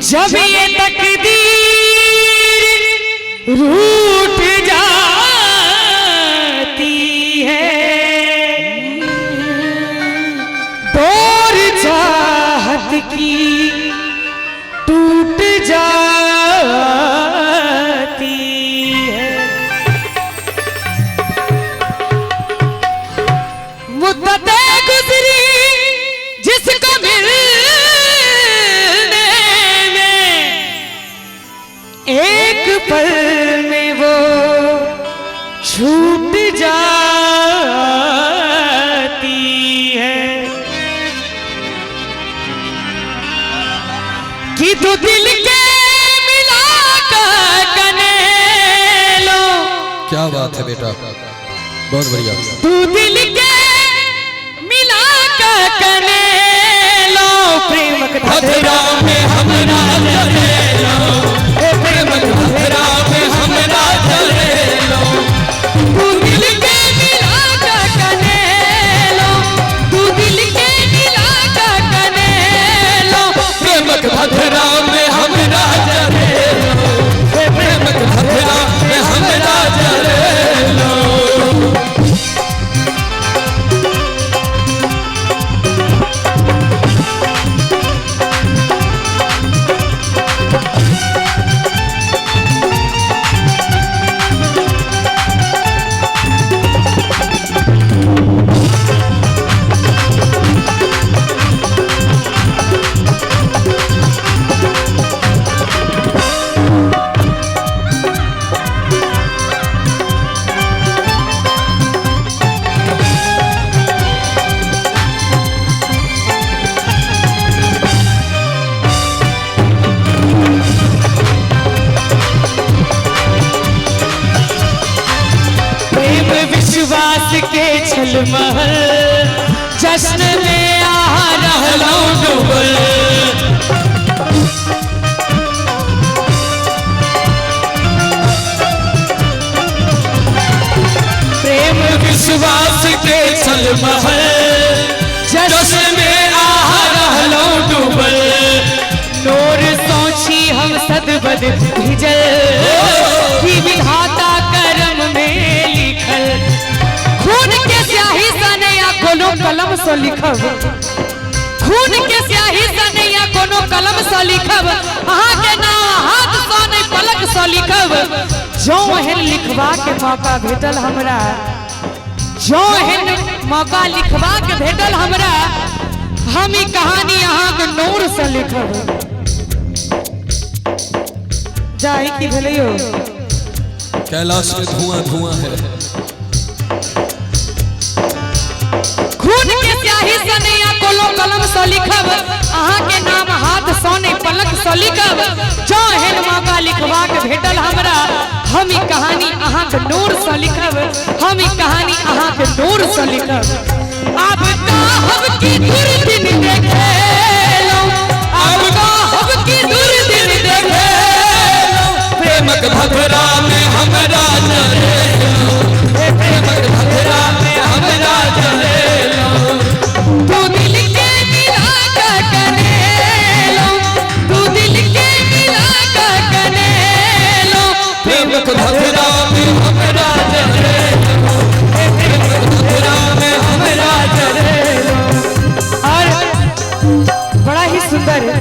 जब ये तकदीर रूठ जाती है, डोर चाहत की टूट जाती है। मुद्दतें गुजरी जिसको मिलने में, एक पल में वो छूट जाती है। कि तू दिल के मिला कर कनेलो। क्या बात है बेटा, बहुत बढ़िया। तू दिल के मिला कर कनेलो, प्रेम धरा में हमरा चलेलो, प्रेम धरा में हमरा चलेलो। तू दिल के मिला कर कनेलो, तू दिल के मिला कर कनेलो, प्रेम धरा में हमरा चलेलो, प्रेम धरा में हमरा चलेलो। विश्वास के छलमहल जश्न में आ रहलो डूबल। प्रेम विश्वास के छलमहल जश्न में आ रहलो डूबल। नूर सोची हम सदबद भिजल, कि विधाता करम में लिखल। खून के स्याही सने या कोनो कलम से लिखब, खून के स्याही सने या कोनो कलम से लिखब। अहाँ के नाम हाथ से नहीं पलक से लिखब। जो एहन लिखबा के मौका भेटल हमरा, जो एहन मौका लिखबा के भेटल हमरा, हम ई कहानी अहाँ के नूर से लिखब। जाई की भेलियो, कैलाश में धुआं धुआं है। खून के स्याही सने या कोनो कलम से लिखब। अहाँ के नाम हाथ सोने पलक से लिखब। जो एहन मौका लिखबा के भेटल हमरा, हम ई कहानी अहाँ के नूर से लिखब। हम ई कहानी अहाँ के नूर से लिखब। अब कहब की दुर्दिन देखेलो, अब कहब की दुर्दिन देखेलो, प्रेम धरा में हमरा चलेलो, प्रेम धरा में हमरा चलेलो। तू दिल के मिला कर कनेलो, तू दिल के मिला कर कनेलो, प्रेम धरा में हमरा चलेलो, प्रेम धरा में हमरा चलेलो। और बड़ा ही सुंदर है।